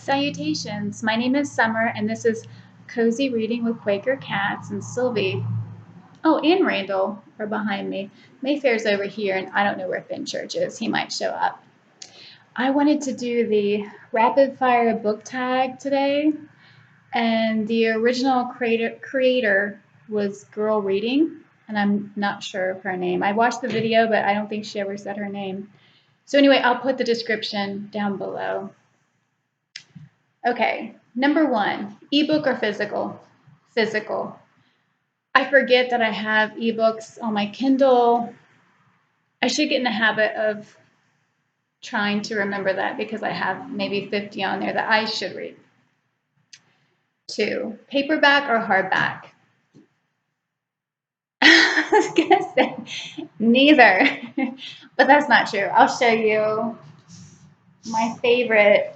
Salutations, my name is Summer, and this is Cozy Reading with Quaker Cats, and Sylvie, oh, and Randall are behind me. Mayfair's over here, and I don't know where Fenchurch is. He might show up. I wanted to do the rapid fire book tag today, and the original creator was Girl Reading, and I'm not sure of her name. I watched the video, but I don't think she ever said her name. So anyway, I'll put the description down below. Okay, number one, ebook or physical? Physical. I forget that I have ebooks on my Kindle. I should get in the habit of trying to remember that because I have maybe 50 on there that I should read. Two, paperback or hardback? I was gonna say neither, but that's not true. I'll show you my favorite.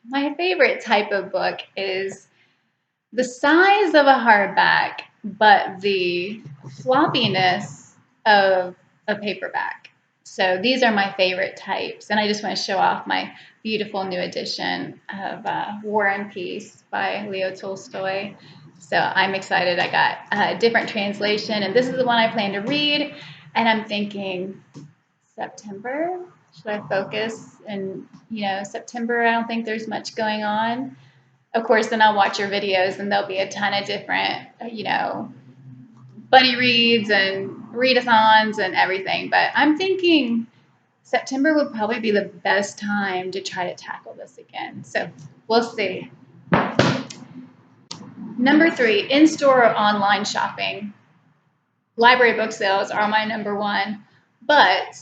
My favorite type of book is the size of a hardback, but the floppiness of a paperback. So these are my favorite types, and I just want to show off my beautiful new edition of War and Peace by Leo Tolstoy. So I'm excited. I got a different translation, and this is the one I plan to read, and I'm thinking September. Should I focus? And September, I don't think there's much going on. Of course, then I'll watch your videos and there'll be a ton of different, buddy reads and readathons and everything. But I'm thinking September would probably be the best time to try to tackle this again. So we'll see. Number three, in-store or online shopping. Library book sales are my number one, but,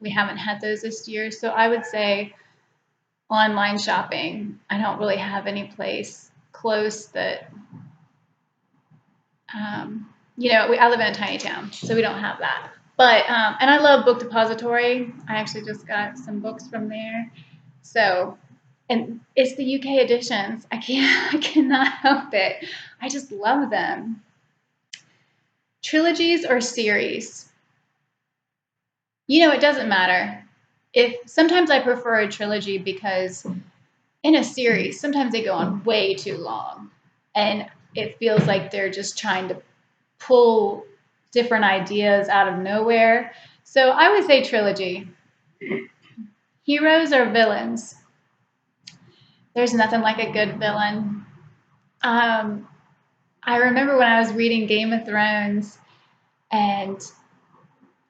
we haven't had those this year. So I would say online shopping. I don't really have any place close that, I live in a tiny town, so we don't have that. But, and I love Book Depository. I actually just got some books from there. So, and it's the UK editions. I cannot help it. I just love them. Trilogies or series? It doesn't matter. Sometimes I prefer a trilogy because in a series, sometimes they go on way too long, and it feels like they're just trying to pull different ideas out of nowhere. So I would say trilogy. Heroes or villains? There's nothing like a good villain. I remember when I was reading Game of Thrones, and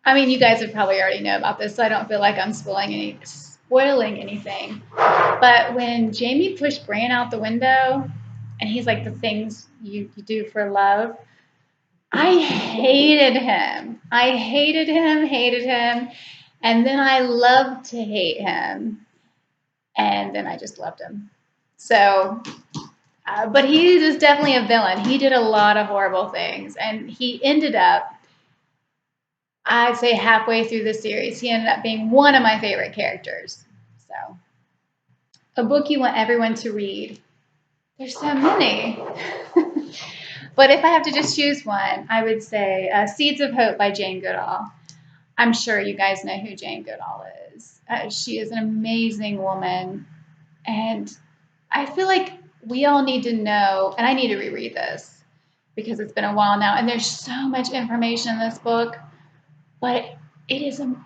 you guys would probably already know about this, so I don't feel like I'm spoiling anything. But when Jamie pushed Bran out the window, and he's like, the things you do for love, I hated him. I hated him. And then I loved to hate him. And then I just loved him. So, but he is definitely a villain. He did a lot of horrible things. And he ended up, I'd say halfway through the series, he ended up being one of my favorite characters. So, a book you want everyone to read. There's so many. But if I have to just choose one, I would say Seeds of Hope by Jane Goodall. I'm sure you guys know who Jane Goodall is. She is an amazing woman. And I feel like we all need to know, and I need to reread this because it's been a while now, and there's so much information in this book, but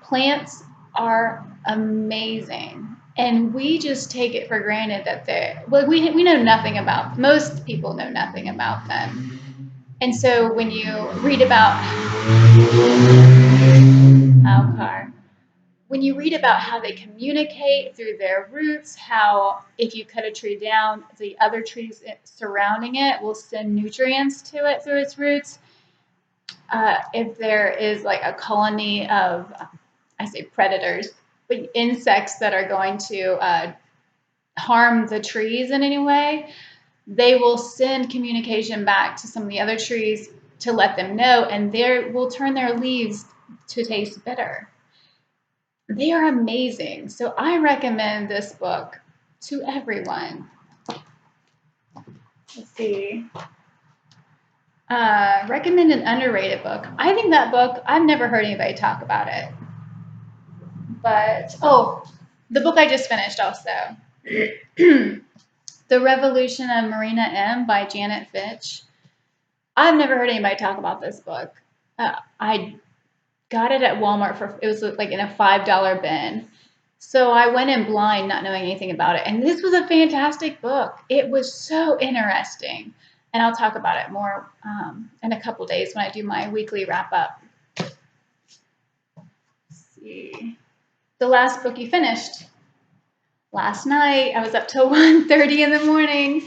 plants are amazing. And we just take it for granted that we know nothing about, most people know nothing about them. And so when you read about, when you read about how they communicate through their roots, how if you cut a tree down, the other trees surrounding it will send nutrients to it through its roots. If there is like a colony of, I say predators, but insects that are going to harm the trees in any way, they will send communication back to some of the other trees to let them know, and they will turn their leaves to taste bitter. They are amazing. So I recommend this book to everyone. Let's see. Recommend an underrated book. I think that book, I've never heard anybody talk about it. But, The book I just finished also. The Revolution of Marina M by Janet Fitch. I've never heard anybody talk about this book. I got it at Walmart for, it was like in a $5 bin. So I went in blind, not knowing anything about it. And this was a fantastic book. It was so interesting. And I'll talk about it more in a couple days when I do my weekly wrap up. Let's see. The last book you finished. Last night, I was up till 1:30 in the morning,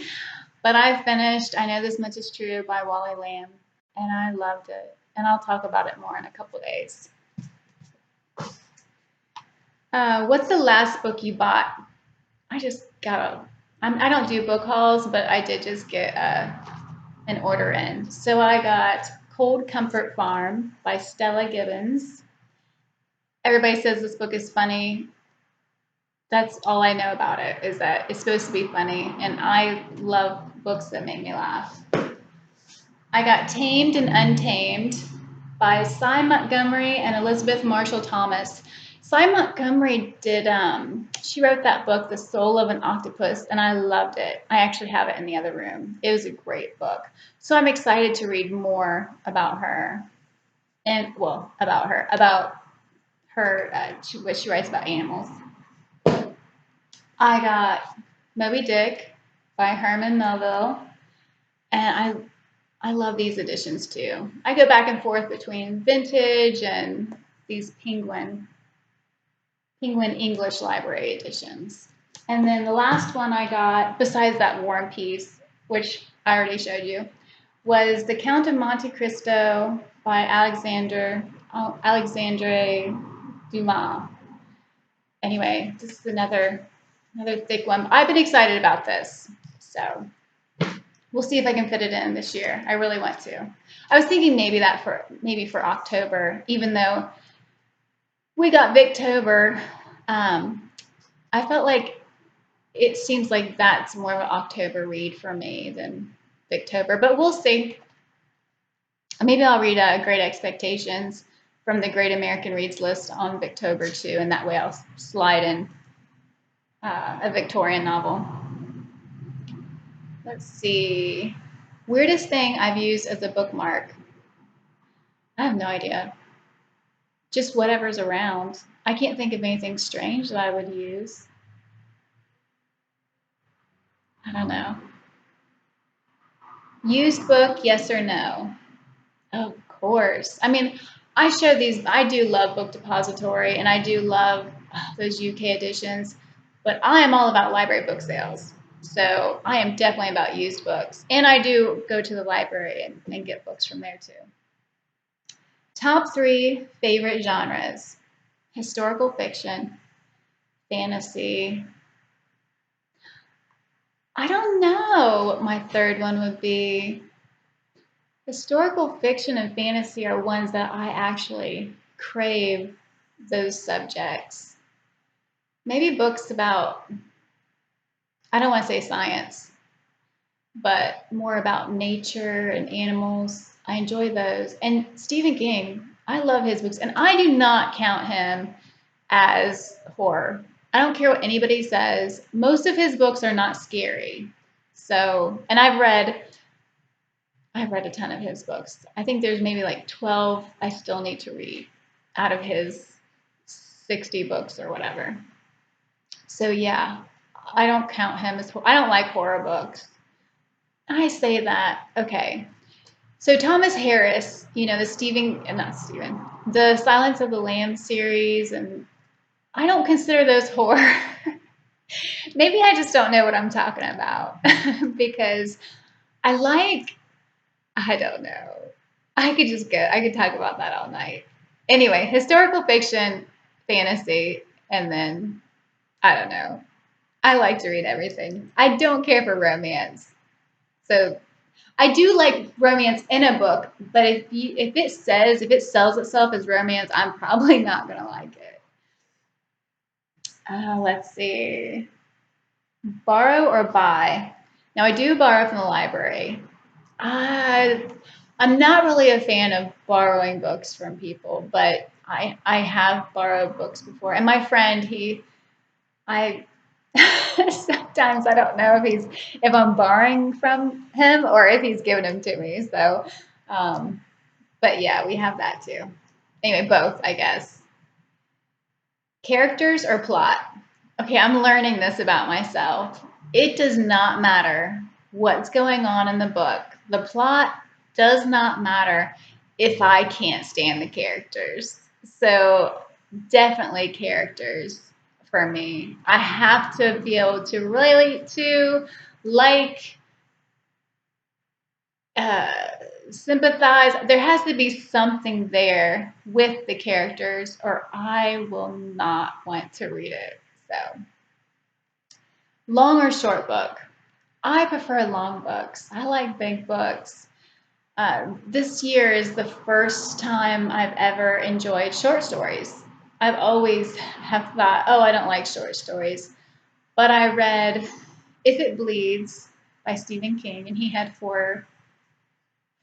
but I finished I Know This Much Is True by Wally Lamb, and I loved it. And I'll talk about it more in a couple days. What's the last book you bought? I just got I don't do book hauls, but I did just get an order in. So I got Cold Comfort Farm by Stella Gibbons. Everybody says this book is funny. That's all I know about it, is that it's supposed to be funny, and I love books that make me laugh. I got Tamed and Untamed by Cy Montgomery and Elizabeth Marshall Thomas. Cy Montgomery did, she wrote that book, The Soul of an Octopus, and I loved it. I actually have it in the other room. It was a great book. So I'm excited to read more about her. And, well, about her, what she writes about animals. I got Moby Dick by Herman Melville, and I love these editions too. I go back and forth between vintage and these Penguin English Library editions. And then the last one I got, besides that War and Peace, which I already showed you, was The Count of Monte Cristo by Alexandre Dumas. Anyway, this is another thick one. I've been excited about this, so we'll see if I can fit it in this year. I really want to. I was thinking maybe for October, even though we got Victober. I felt like it seems like that's more of an October read for me than Victober, but we'll see. Maybe I'll read Great Expectations from the Great American Reads list on Victober too, and that way I'll slide in a Victorian novel. Let's see. Weirdest thing I've used as a bookmark. I have no idea. Just whatever's around. I can't think of anything strange that I would use. I don't know. Used book, yes or no? Of course. I mean, I do love Book Depository, and I do love those UK editions, but I am all about library book sales. So I am definitely about used books. And I do go to the library and get books from there too. Top 3 favorite genres: historical fiction, fantasy. I don't know what my third one would be. Historical fiction and fantasy are ones that I actually crave those subjects. Maybe books about, I don't want to say science, but more about nature and animals. I enjoy those. And Stephen King, I love his books, and I do not count him as horror. I don't care what anybody says. Most of his books are not scary. So, and I've read a ton of his books. I think there's maybe like 12 I still need to read out of his 60 books or whatever. So yeah, I don't count him as, I don't like horror books. I say that, okay. So Thomas Harris, the the Silence of the Lambs series, and I don't consider those horror. Maybe I just don't know what I'm talking about because I don't know. I could talk about that all night. Anyway, historical fiction, fantasy, and then, I don't know. I like to read everything. I don't care for romance. So I do like romance in a book, but if it sells itself as romance, I'm probably not going to like it. Let's see. Borrow or buy? Now, I do borrow from the library. I'm not really a fan of borrowing books from people, but I have borrowed books before. And my friend, I sometimes I don't know if I'm borrowing from him or if he's giving them to me. So, um, but yeah, we have that too. Anyway, both, I guess. Characters or plot? Okay, I'm learning this about myself. It does not matter what's going on in the book. The plot does not matter if I can't stand the characters. So, definitely characters for me. I have to be able to relate to, like, uh, sympathize. There has to be something there with the characters, or I will not want to read it. So, long or short book? I prefer long books. I like big books. This year is the first time I've ever enjoyed short stories. I've always have thought, oh, I don't like short stories. But I read If It Bleeds by Stephen King, and he had four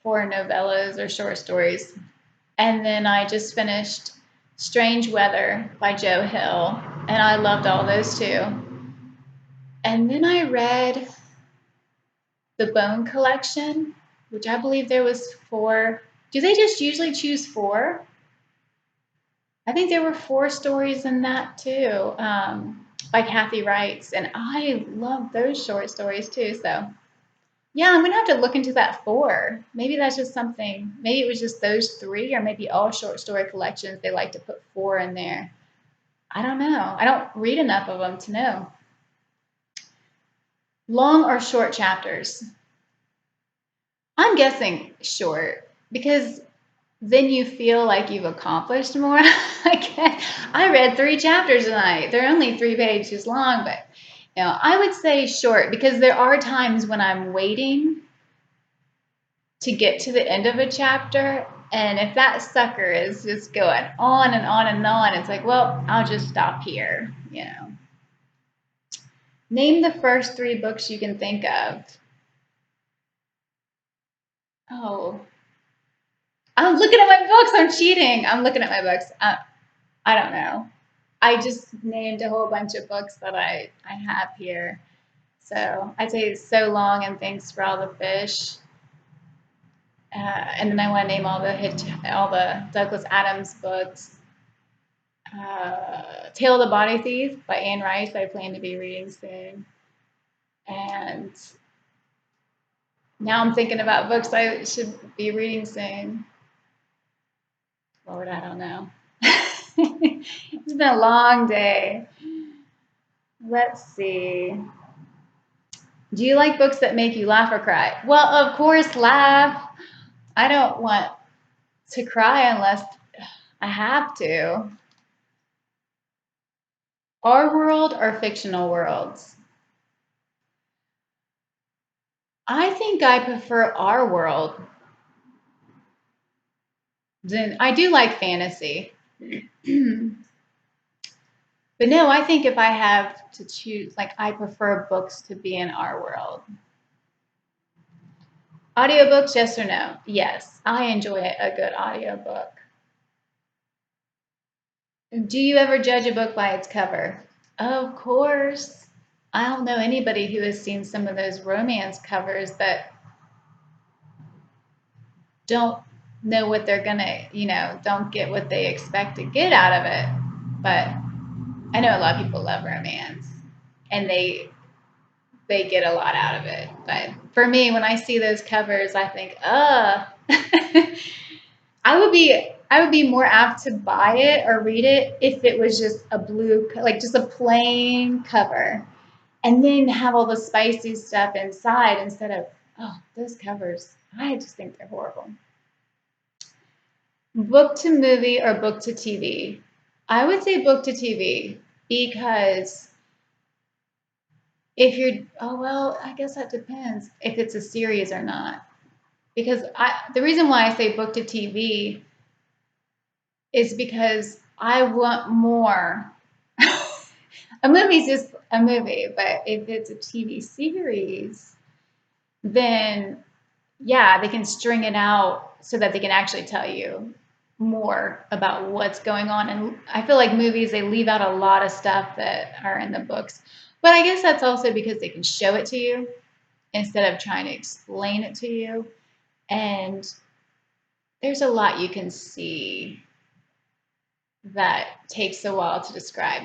novellas or short stories. And then I just finished Strange Weather by Joe Hill, and I loved all those too. And then I read The Bone Collection, which I believe there was four. Do they just usually choose four? I think there were four stories in that too, by Kathy Wrights, and I love those short stories too. So yeah, I'm gonna have to look into that four. Maybe that's just something. Maybe it was just those three, or maybe all short story collections they like to put four in there. I don't know. I don't read enough of them to know. Long or short chapters? I'm guessing short because then you feel like you've accomplished more. I read three chapters tonight. They're only 3 pages long, but I would say short because there are times when I'm waiting to get to the end of a chapter. And if that sucker is just going on and on and on, it's like, well, I'll just stop here. Name the first three books you can think of. Oh, I'm looking at my books. I'm cheating. I'm looking at my books. I don't know. I just named a whole bunch of books that I have here. So I'd say So Long and Thanks for All the Fish. And then I want to name all the Douglas Adams books. Tale of the Body Thief by Anne Rice. I plan to be reading soon. And now I'm thinking about books I should be reading soon. Lord, I don't know. It's been a long day. Let's see. Do you like books that make you laugh or cry? Well, of course, laugh. I don't want to cry unless I have to. Our world or fictional worlds? I think I prefer our world. Then I do like fantasy. But no, I think if I have to choose, like I prefer books to be in our world. Audiobooks, yes or no? Yes, I enjoy a good audiobook. Do you ever judge a book by its cover? Of course. I don't know anybody who has seen some of those romance covers that don't know what they're gonna, don't get what they expect to get out of it. But I know a lot of people love romance and they get a lot out of it. But for me, when I see those covers, I think, I would be more apt to buy it or read it if it was just a blue, like just a plain cover, and then have all the spicy stuff inside instead of those covers. I just think they're horrible. Book to movie or book to TV? I would say book to TV because if you're, oh well, I guess that depends if it's a series or not. Because the reason why I say book to TV is because I want more. A movie's just a movie, but if it's a TV series, then yeah, they can string it out so that they can actually tell you. more about what's going on. And I feel like movies, they leave out a lot of stuff that are in the books. But I guess that's also because they can show it to you instead of trying to explain it to you. And there's a lot you can see that takes a while to describe.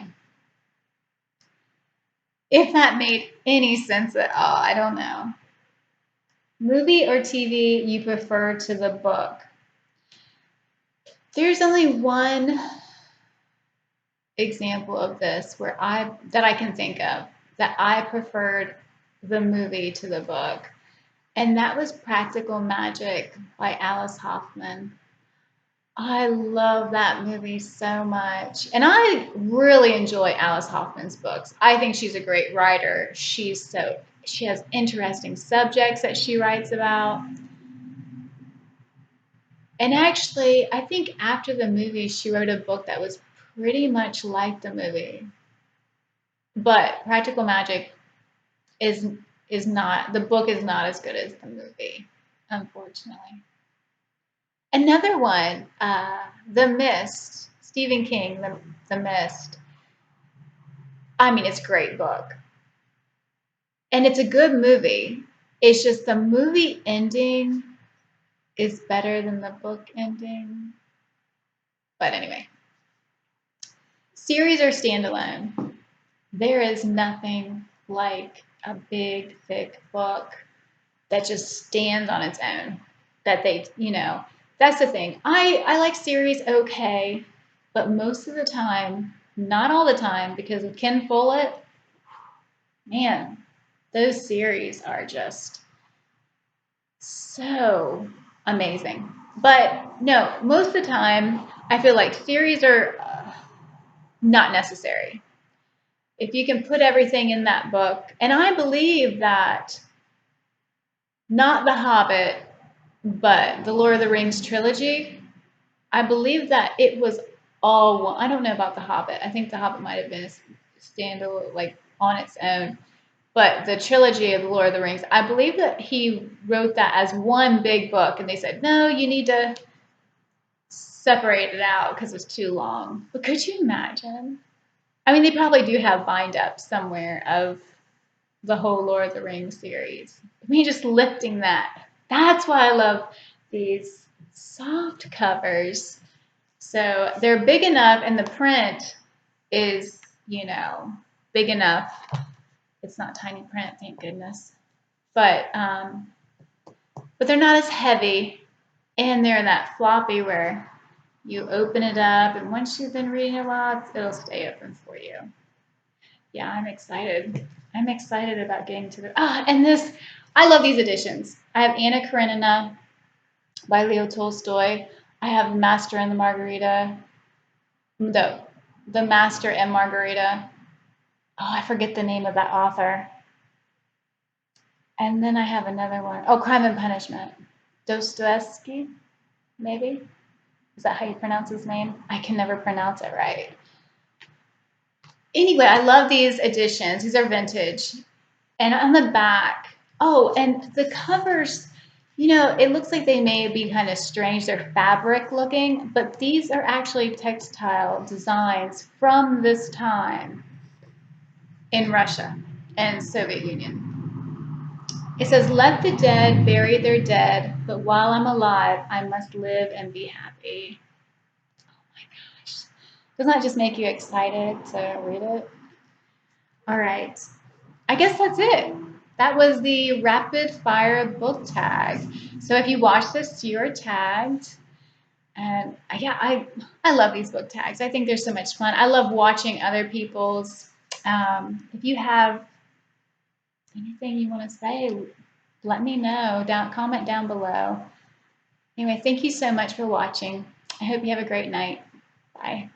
If that made any sense at all, I don't know. Movie or TV you prefer to the book? There's only one example of this where I can think of that I preferred the movie to the book, and that was Practical Magic by Alice Hoffman. I love that movie so much. And I really enjoy Alice Hoffman's books. I think she's a great writer. She has interesting subjects that she writes about. And actually, I think after the movie she wrote a book that was pretty much like the movie. But Practical Magic is is not, the book is not as good as the movie, unfortunately. Another one, The Mist, Stephen King, The Mist. I mean, it's a great book. And it's a good movie. It's just the movie ending is better than the book ending. But anyway, series or standalone, there is nothing like a big, thick book that just stands on its own. That that's the thing. I like series okay, but most of the time, not all the time, because of Ken Follett, man, those series are just so amazing. But no, most of the time, I feel like series are not necessary. If you can put everything in that book, and I believe that not The Hobbit, but the Lord of the Rings trilogy, I believe that it was all one. I don't know about The Hobbit. I think The Hobbit might have been a standalone, like on its own. But the trilogy of the Lord of the Rings, I believe that he wrote that as one big book, and they said, no, you need to separate it out because it's too long. But could you imagine? I mean, they probably do have bind up somewhere of the whole Lord of the Rings series. Me just lifting that. That's why I love these soft covers. So they're big enough, and the print is, big enough. It's not tiny print, thank goodness. But they're not as heavy, and they're in that floppy where you open it up, and once you've been reading a while, it'll stay open for you. Yeah, I'm excited. I'm excited about getting to the and this. I love these editions. I have Anna Karenina by Leo Tolstoy. I have Master and the Margarita. The Master and Margarita. Oh, I forget the name of that author. And then I have another one. Oh, Crime and Punishment. Dostoevsky, maybe? Is that how you pronounce his name? I can never pronounce it right. Anyway, I love these editions. These are vintage. And on the back, oh, and the covers, it looks like they may be kind of strange. They're fabric looking, but these are actually textile designs from this time in Russia and Soviet Union. It says, let the dead bury their dead, but while I'm alive, I must live and be happy. Oh my gosh. Doesn't that just make you excited to read it? All right. I guess that's it. That was the rapid fire book tag. So if you watch this, you're tagged. And yeah, I love these book tags. I think they're so much fun. I love watching other people's. If you have anything you want to say, let me know. Comment down below. Anyway, thank you so much for watching. I hope you have a great night. Bye.